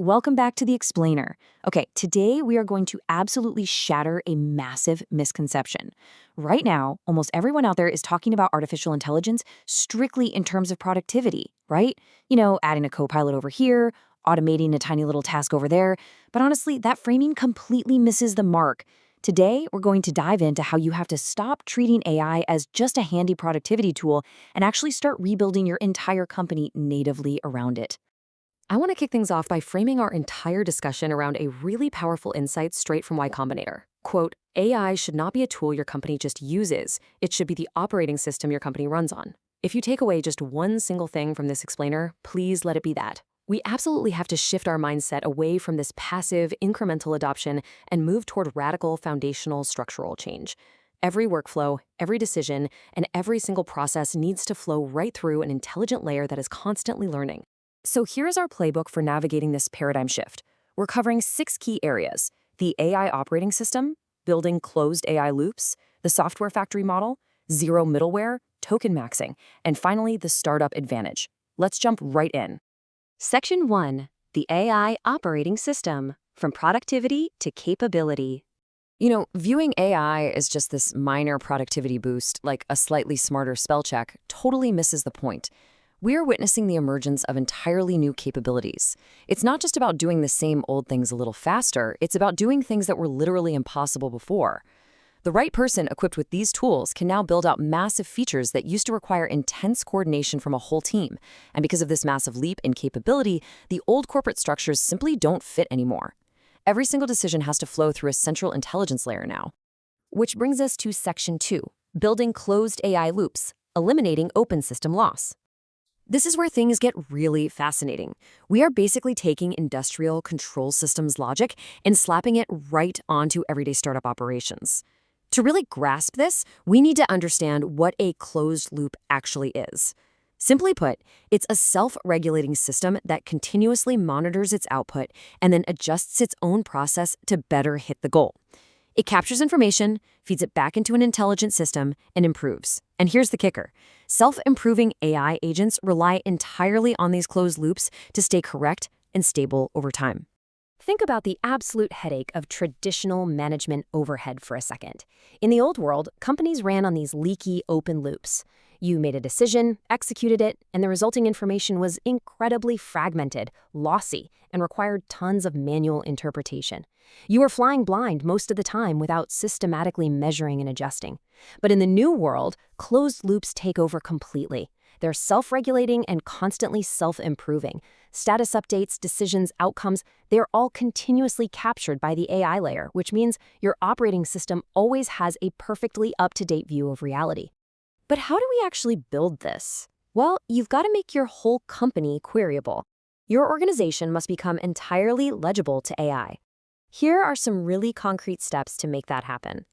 welcome back to The Explainer. Okay, today we are going to absolutely shatter a massive misconception. Right now, almost everyone out there is talking about artificial intelligence strictly in terms of productivity, right? Adding a copilot over here, automating a tiny little task over there. But honestly, that framing completely misses the mark. Today, we're going to dive into how you have to stop treating AI as just a handy productivity tool and actually start rebuilding your entire company natively around it. I want to kick things off by framing our entire discussion around a really powerful insight straight from Y Combinator. Quote, AI should not be a tool your company just uses. It should be the operating system your company runs on. If you take away just one single thing from this explainer, please let it be that. We absolutely have to shift our mindset away from this passive, incremental adoption and move toward radical, foundational, structural change. Every workflow, every decision, and every single process needs to flow right through an intelligent layer that is constantly learning. So here's our playbook for navigating this paradigm shift. We're covering 6 key areas: the AI operating system, building closed AI loops, the software factory model, zero middleware, token maxing, and finally, the startup advantage. Let's jump right in. Section 1. The AI operating system, from productivity to capability. Viewing AI as just this minor productivity boost, like a slightly smarter spell check, totally misses the point. We're witnessing the emergence of entirely new capabilities. It's not just about doing the same old things a little faster, it's about doing things that were literally impossible before. The right person equipped with these tools can now build out massive features that used to require intense coordination from a whole team. And because of this massive leap in capability, the old corporate structures simply don't fit anymore. Every single decision has to flow through a central intelligence layer now. Which brings us to Section 2, building closed AI loops, eliminating open system loss. This is where things get really fascinating. We are basically taking industrial control systems logic and slapping it right onto everyday startup operations. To really grasp this, we need to understand what a closed loop actually is. Simply put, it's a self-regulating system that continuously monitors its output and then adjusts its own process to better hit the goal. It captures information, feeds it back into an intelligent system, and improves. And here's the kicker. Self-improving AI agents rely entirely on these closed loops to stay correct and stable over time. Think about the absolute headache of traditional management overhead for a second. In the old world, companies ran on these leaky open loops. You made a decision, executed it, and the resulting information was incredibly fragmented, lossy, and required tons of manual interpretation. You were flying blind most of the time without systematically measuring and adjusting. But in the new world, closed loops take over completely. They're self-regulating and constantly self-improving. Status updates, decisions, outcomes, they're all continuously captured by the AI layer, which means your operating system always has a perfectly up-to-date view of reality. But how do we actually build this? Well, you've got to make your whole company queryable. Your organization must become entirely legible to AI. Here are some really concrete steps to make that happen.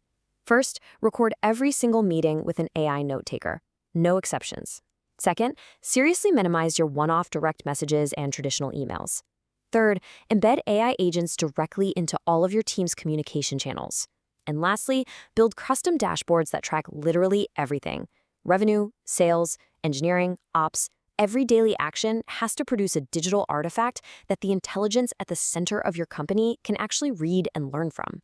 First, record every single meeting with an AI note taker. No exceptions. Second, seriously minimize your one-off direct messages and traditional emails. Third, embed AI agents directly into all of your team's communication channels. And lastly, build custom dashboards that track literally everything. Revenue, sales, engineering, ops, every daily action has to produce a digital artifact that the intelligence at the center of your company can actually read and learn from.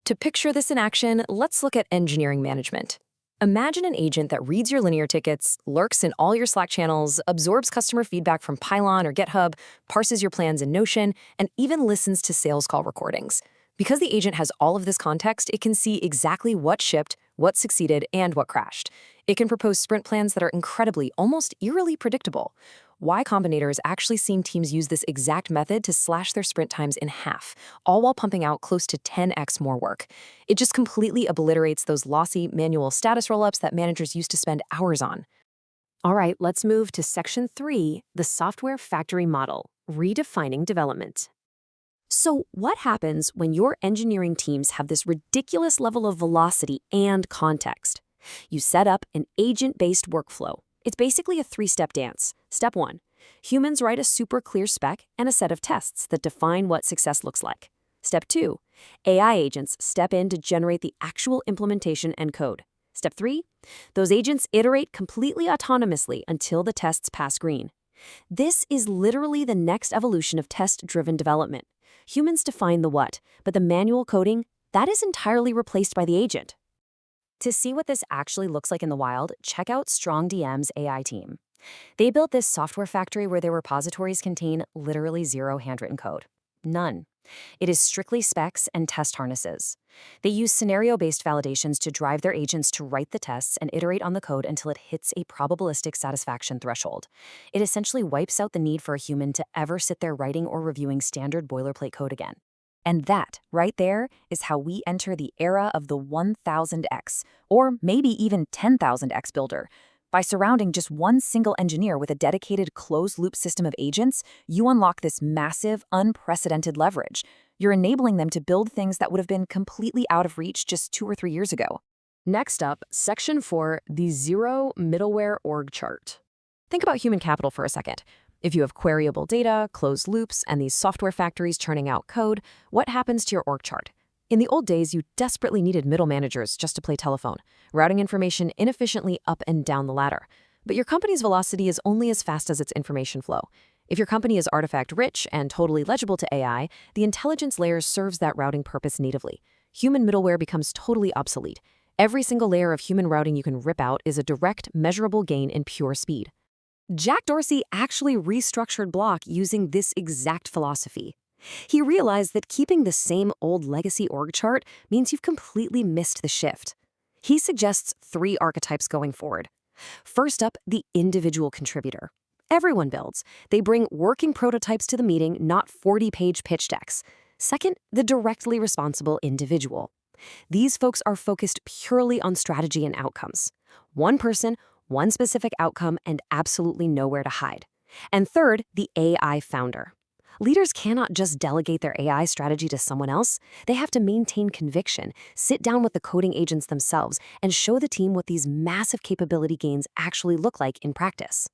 To picture this in action, let's look at engineering management. Imagine an agent that reads your linear tickets, lurks in all your Slack channels, absorbs customer feedback from Pylon or GitHub, parses your plans in Notion, and even listens to sales call recordings. Because the agent has all of this context, it can see exactly what shipped, what succeeded, and what crashed. It can propose sprint plans that are incredibly, almost eerily predictable. Y Combinator is actually seeing teams use this exact method to slash their sprint times in half, all while pumping out close to 10x more work. It just completely obliterates those lossy manual status rollups that managers used to spend hours on. All right, let's move to Section 3, the software factory model, redefining development. So what happens when your engineering teams have this ridiculous level of velocity and context? You set up an agent-based workflow. It's basically a 3-step dance. Step 1, humans write a super clear spec and a set of tests that define what success looks like. Step 2, AI agents step in to generate the actual implementation and code. Step 3, those agents iterate completely autonomously until the tests pass green. This is literally the next evolution of test-driven development. Humans define the what, but the manual coding, that is entirely replaced by the agent. To see what this actually looks like in the wild, check out StrongDM's AI team. They built this software factory where their repositories contain literally zero handwritten code. None. It is strictly specs and test harnesses. They use scenario-based validations to drive their agents to write the tests and iterate on the code until it hits a probabilistic satisfaction threshold. It essentially wipes out the need for a human to ever sit there writing or reviewing standard boilerplate code again. And that, right there, is how we enter the era of the 1000x, or maybe even 10,000x builder. By surrounding just one single engineer with a dedicated closed-loop system of agents, you unlock this massive, unprecedented leverage. You're enabling them to build things that would have been completely out of reach just 2 or 3 years ago. Next up, Section 4, the Zero Middleware Org Chart. Think about human capital for a second. If you have queryable data, closed loops, and these software factories churning out code, what happens to your org chart? In the old days, you desperately needed middle managers just to play telephone, routing information inefficiently up and down the ladder. But your company's velocity is only as fast as its information flow. If your company is artifact-rich and totally legible to AI, the intelligence layer serves that routing purpose natively. Human middleware becomes totally obsolete. Every single layer of human routing you can rip out is a direct, measurable gain in pure speed. Jack Dorsey actually restructured Block using this exact philosophy. He realized that keeping the same old legacy org chart means you've completely missed the shift. He suggests 3 archetypes going forward. First up, the individual contributor. Everyone builds. They bring working prototypes to the meeting, not 40-page pitch decks. Second, the directly responsible individual. These folks are focused purely on strategy and outcomes. One person, one specific outcome, and absolutely nowhere to hide. And third, the AI founder. Leaders cannot just delegate their AI strategy to someone else. They have to maintain conviction, sit down with the coding agents themselves, and show the team what these massive capability gains actually look like in practice.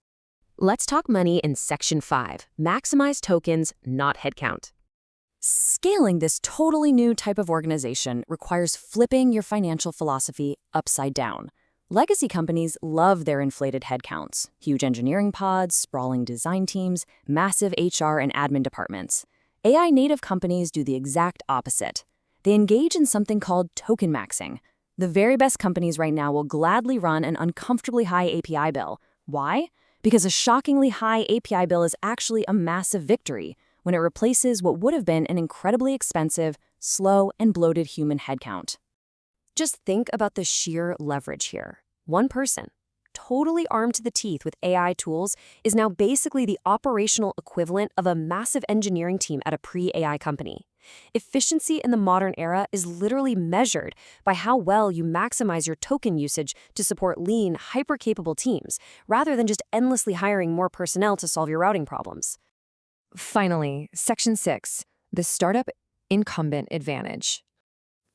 Let's talk money in Section 5. Maximize tokens, not headcount. Scaling this totally new type of organization requires flipping your financial philosophy upside down. Legacy companies love their inflated headcounts, huge engineering pods, sprawling design teams, massive HR and admin departments. AI-native companies do the exact opposite. They engage in something called token maxing. The very best companies right now will gladly run an uncomfortably high API bill. Why? Because a shockingly high API bill is actually a massive victory when it replaces what would have been an incredibly expensive, slow, and bloated human headcount. Just think about the sheer leverage here. One person, totally armed to the teeth with AI tools, is now basically the operational equivalent of a massive engineering team at a pre-AI company. Efficiency in the modern era is literally measured by how well you maximize your token usage to support lean, hyper-capable teams, rather than just endlessly hiring more personnel to solve your routing problems. Finally, Section 6, the Startup Incumbent Advantage.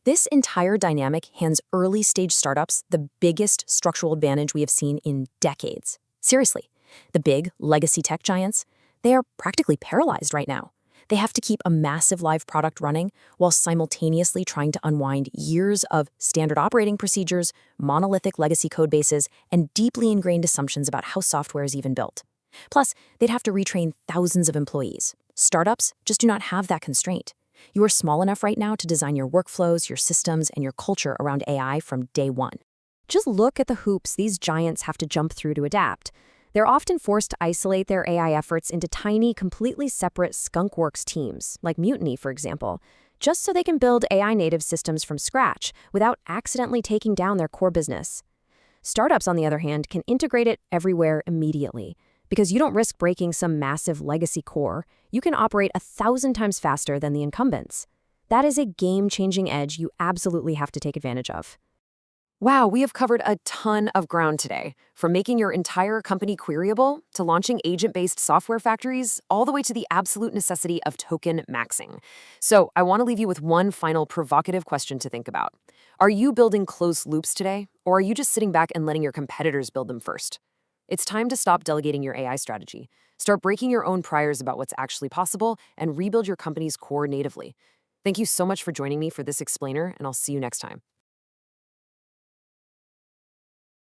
This entire dynamic hands early-stage startups the biggest structural advantage we have seen in decades. Seriously, the big legacy tech giants, they are practically paralyzed right now. They have to keep a massive live product running while simultaneously trying to unwind years of standard operating procedures, monolithic legacy code bases, and deeply ingrained assumptions about how software is even built. Plus, they'd have to retrain thousands of employees. Startups just do not have that constraint. You are small enough right now to design your workflows, your systems, and your culture around AI from day one. Just look at the hoops these giants have to jump through to adapt. They're often forced to isolate their AI efforts into tiny, completely separate skunkworks teams, like Mutiny, for example, just so they can build AI-native systems from scratch without accidentally taking down their core business. Startups, on the other hand, can integrate it everywhere immediately. Because you don't risk breaking some massive legacy core, you can operate 1,000 times faster than the incumbents. That is a game-changing edge you absolutely have to take advantage of. Wow, we have covered a ton of ground today, from making your entire company queryable to launching agent-based software factories, all the way to the absolute necessity of token maxing. So I want to leave you with one final provocative question to think about. Are you building closed loops today, or are you just sitting back and letting your competitors build them first? It's time to stop delegating your AI strategy. Start breaking your own priors about what's actually possible and rebuild your company's core natively. Thank you so much for joining me for this explainer, and I'll see you next time.